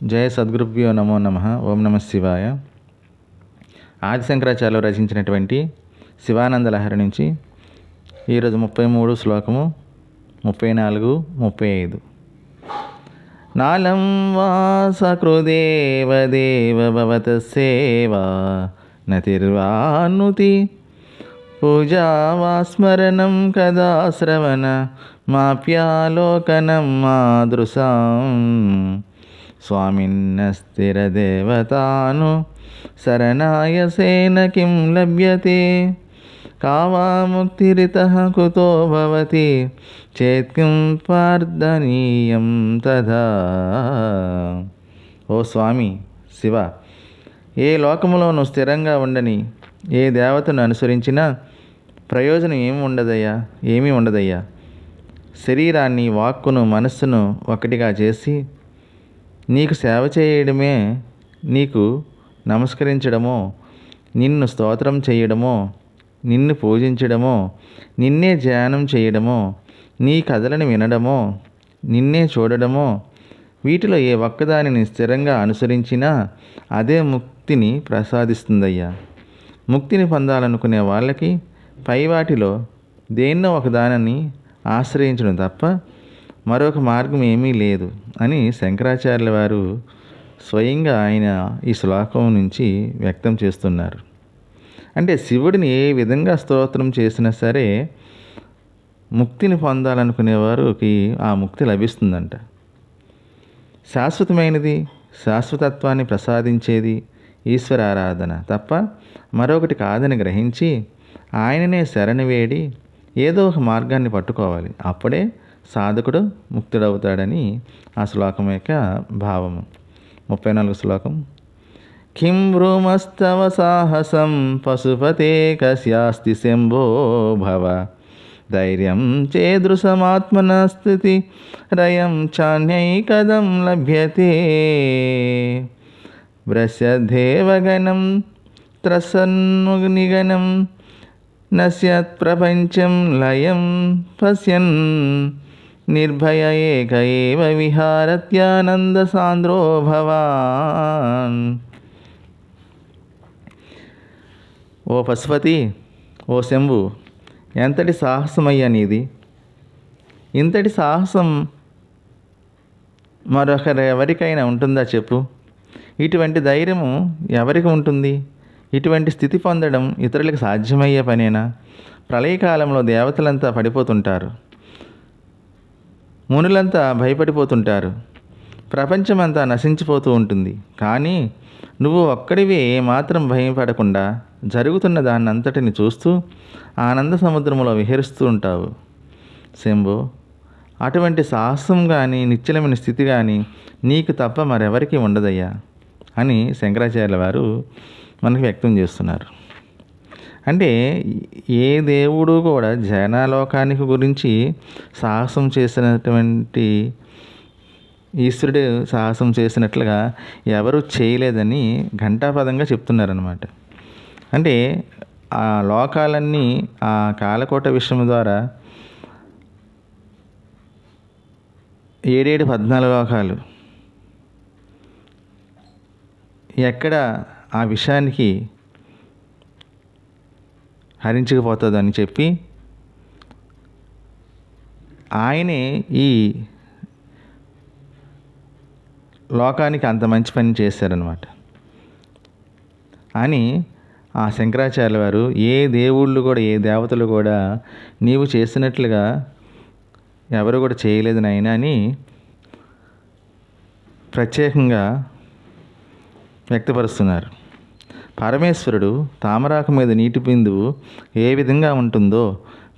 జయ సద్గురుభ్యో నమో నమః. ఓం నమః శివాయ. ఆదిశంకరాచార్యులు రచించినటువంటి శివానంద లహరి నుంచి ఈరోజు 33 శ్లోకము 34, 35. నాలం వా సకృదేవ దేవ భవత సేవా నతిర్వానుతి పూజా వా స్మరణం కదా శ్రవణ మాప్యాలోకనం మాదృశాం స్వామిన్నస్థిరదేవతాను శరణాయసేన కిం లభ్యతే కావా ముక్తిరితః కుతో భవతి చేత్కిం ప్రార్థనీయం తదా. ఓ స్వామి శివ, ఏ లోకములోనూ స్థిరంగా ఉండని ఏ దేవతను అనుసరించినా ప్రయోజనం ఏమీ ఉండదయ్యా. శరీరాన్ని, వాక్కును, మనస్సును ఒకటిగా చేసి నీకు సేవ చేయడమే, నీకు నమస్కరించడమో, నిన్ను స్తోత్రం చేయడమో, నిన్ను పూజించడమో, నిన్నే ధ్యానం చేయడమో, నీ కథలను వినడమో, నిన్నే చూడడమో, వీటిలో ఏ ఒక్కదానిని స్థిరంగా అనుసరించినా అదే ముక్తిని ప్రసాదిస్తుందయ్యా. ముక్తిని పొందాలనుకునే వాళ్ళకి పై వాటిలో దేన్నో ఒకదానిని ఆశ్రయించడం తప్ప మరొక మార్గం ఏమీ లేదు అని శంకరాచార్యుల వారు స్వయంగా ఆయన ఈ శ్లోకం నుంచి వ్యక్తం చేస్తున్నారు. అంటే శివుడిని ఏ విధంగా స్తోత్రం చేసినా సరే ముక్తిని పొందాలనుకునే వారికి ఆ ముక్తి లభిస్తుందంట. శాశ్వతమైనది, శాశ్వతత్వాన్ని ప్రసాదించేది ఈశ్వర ఆరాధన తప్ప మరొకటి కాదని గ్రహించి ఆయననే శరణు వేడి ఏదో ఒక మార్గాన్ని పట్టుకోవాలి. అప్పుడే సాధకుడు ముక్తుడవుతాడని ఆ శ్లోకం యొక్క భావము. 34 శ్లోకం. కిం భ్రూమస్తవ సాహసం పశుపతే కస్యాస్తి శంభో భవ ధైర్యం చేదృశమాత్మన స్థితి రయం చాన్యైకదం లభ్యతే భ్రశ్యదేవగణం త్రసన్మునిగణం నశ్యత్ ప్రపంచం లయం పశ్యన్ నిర్భయ ఏక ఏవ విహారత్యానంద సాంద్రో భవాన్. ఓ పశుపతి, ఓ శంభు, ఎంతటి సాహసమయ్యా నీది! ఇంతటి సాహసం మరొకరెవరికైనా ఉంటుందా చెప్పు? ఇటువంటి ధైర్యము ఎవరికి ఉంటుంది? ఇటువంటి స్థితి పొందడం ఇతరులకు సాధ్యమయ్యే పనేనా? ప్రళయకాలంలో దేవతలంతా పడిపోతుంటారు, మునులంతా భయపడిపోతుంటారు, ప్రపంచమంతా నశించిపోతూ ఉంటుంది. కానీ నువ్వు ఒక్కడివే ఏమాత్రం భయపడకుండా జరుగుతున్న దాన్నంతటిని చూస్తూ ఆనంద సముద్రంలో విహరిస్తూ ఉంటావు శంభో. అటువంటి సాహసం కానీ నిశ్చలమైన స్థితి కానీ నీకు తప్ప మరెవరికి ఉండదయ్యా అని శంకరాచార్యుల వారు మనకు వ్యక్తం చేస్తున్నారు. అంటే ఏ దేవుడు కూడా జనాలోకానికి గురించి సాహసం చేసినటువంటి ఈశ్వరుడు సాహసం చేసినట్లుగా ఎవరు చేయలేదని ఘంటాపదంగా చెప్తున్నారనమాట. అంటే ఆ లోకాలన్నీ ఆ కాలకోట విషయం ద్వారా 14 లోకాలు ఎక్కడ ఆ విషయానికి హరించకపోతుందని చెప్పి ఆయనే ఈ లోకానికి అంత మంచి పని చేశారనమాట అని ఆ శంకరాచార్యుల వారు ఏ దేవుళ్ళు కూడా ఏ దేవతలు కూడా నీవు చేసినట్లుగా ఎవరు కూడా చేయలేదు నాయనా అని ప్రత్యేకంగా వ్యక్తపరుస్తున్నారు. పరమేశ్వరుడు తామరాకు మీద నీటి బిందువు ఏ విధంగా ఉంటుందో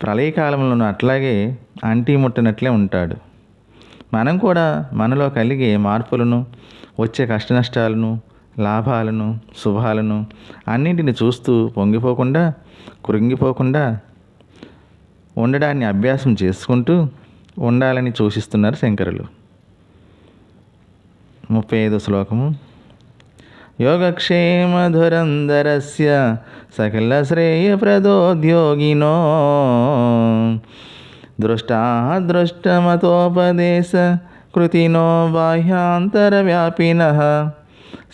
ప్రళయకాలంలోనూ అట్లాగే అంటి ముట్టనట్లే ఉంటాడు. మనం కూడా మనలో కలిగే మార్పులను, వచ్చే కష్టనష్టాలను, లాభాలను, శుభాలను అన్నింటిని చూస్తూ పొంగిపోకుండా, కృంగిపోకుండా ఉండడాన్ని అభ్యాసం చేసుకుంటూ ఉండాలని సూచిస్తున్నారు శంకరులు. 35 శ్లోకము. యోగక్షేమధురంధరస్య సకల శ్రేయప్రదోద్యోగినో దృష్టాదృష్టమతోపదేశ కృతినో బాహ్యాంతరవ్యాపినః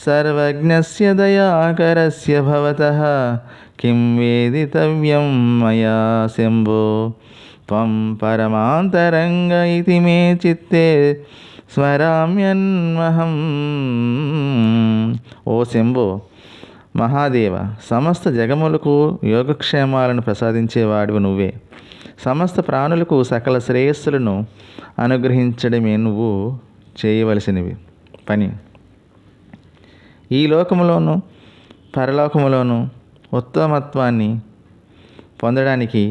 సర్వజ్ఞస్య దయాకరస్య భవతః కిం వేదితవ్యం మయా శంభో త్వం పరమాంతరంగ ఇతి మే చిత్తే స్మరామ్యన్మహం. ఓ శంభో మహాదేవ, సమస్త జగములకు యోగక్షేమాలను ప్రసాదించేవాడివి నువ్వే. సమస్త ప్రాణులకు సకల శ్రేయస్సులను అనుగ్రహించడమే నువ్వు చేయవలసినవి పని. ఈ లోకములోను పరలోకములోను ఉత్తమత్వాన్ని పొందడానికి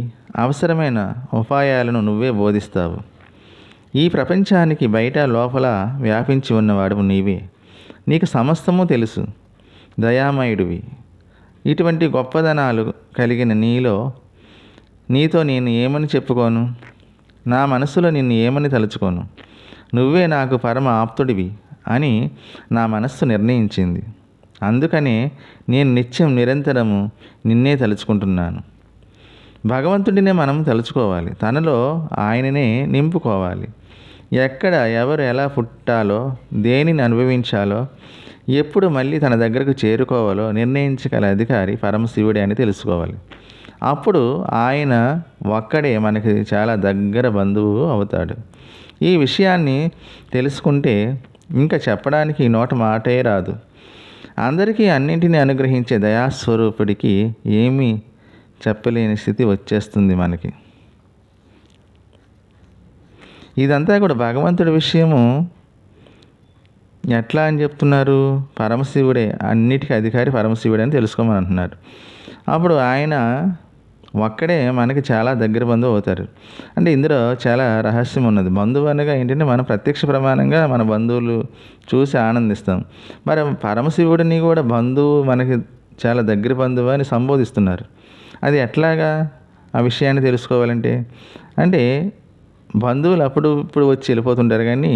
అవసరమైన ఉపాయాలను నువ్వే బోధిస్తావు. ఈ ప్రపంచానికి బయట లోపల వ్యాపించి ఉన్నవాడు నీవే. నీకు సమస్తము తెలుసు, దయామయుడివి. ఇటువంటి గొప్పదనాలు కలిగిన నీతో నేను ఏమని చెప్పుకోను? నా మనసులో నిన్ను ఏమని తలుచుకోను? నువ్వే నాకు పరమ ఆప్తుడివి అని నా మనస్సు నిర్ణయించింది. అందుకనే నేను నిత్యం నిరంతరము నిన్నే తలుచుకుంటున్నాను. భగవంతుడినే మనం తలుచుకోవాలి, తనలో ఆయననే నింపుకోవాలి. ఎక్కడ ఎవరు ఎలా పుట్టాలో, దేనిని అనుభవించాలో, ఎప్పుడు మళ్ళీ తన దగ్గరకు చేరుకోవాలో నిర్ణయించగల అధికారి పరమశివుడే అని తెలుసుకోవాలి. అప్పుడు ఆయన ఒక్కడే మనకి చాలా దగ్గర బంధువు అవుతాడు. ఈ విషయాన్ని తెలుసుకుంటే ఇంకా చెప్పడానికి నోట మాటే రాదు. అందరికీ అన్నింటినీ అనుగ్రహించే దయాస్వరూపుడికి ఏమీ చెప్పలేని స్థితి వచ్చేస్తుంది మనకి. ఇదంతా కూడా భగవంతుడి విషయము. ఎట్లా అని చెప్తున్నారు? పరమశివుడే, అన్నిటికీ అధికారి పరమశివుడే అని తెలుసుకోమని అంటున్నారు. అప్పుడు ఆయన ఒక్కడే మనకి చాలా దగ్గర బంధువు అవుతారు. అంటే ఇందులో చాలా రహస్యం ఉన్నది. బంధువు అనగా ఏంటంటే మనం ప్రత్యక్ష ప్రమాణంగా మన బంధువులు చూసి ఆనందిస్తాం. మరి పరమశివుడిని కూడా బంధువు, మనకి చాలా దగ్గర బంధువు అని సంబోధిస్తున్నారు. అది ఎట్లాగా? ఆ విషయాన్ని తెలుసుకోవాలంటే అంటే బంధువులు అప్పుడు ఇప్పుడు వచ్చి వెళ్ళిపోతుంటారు, కానీ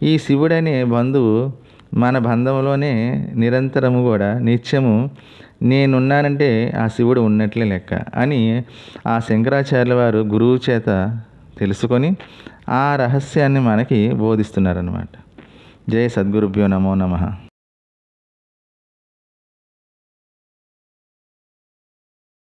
ఈ శివుడనే బంధువు మన బంధంలోనే నిరంతరము కూడా నిత్యము నేనున్నానంటే ఆ శివుడు ఉన్నట్లే లెక్క అని ఆ శంకరాచార్యుల వారు గురువు చేత తెలుసుకొని ఆ రహస్యాన్ని మనకి బోధిస్తున్నారన్నమాట. జై సద్గురుభ్యో నమో నమః.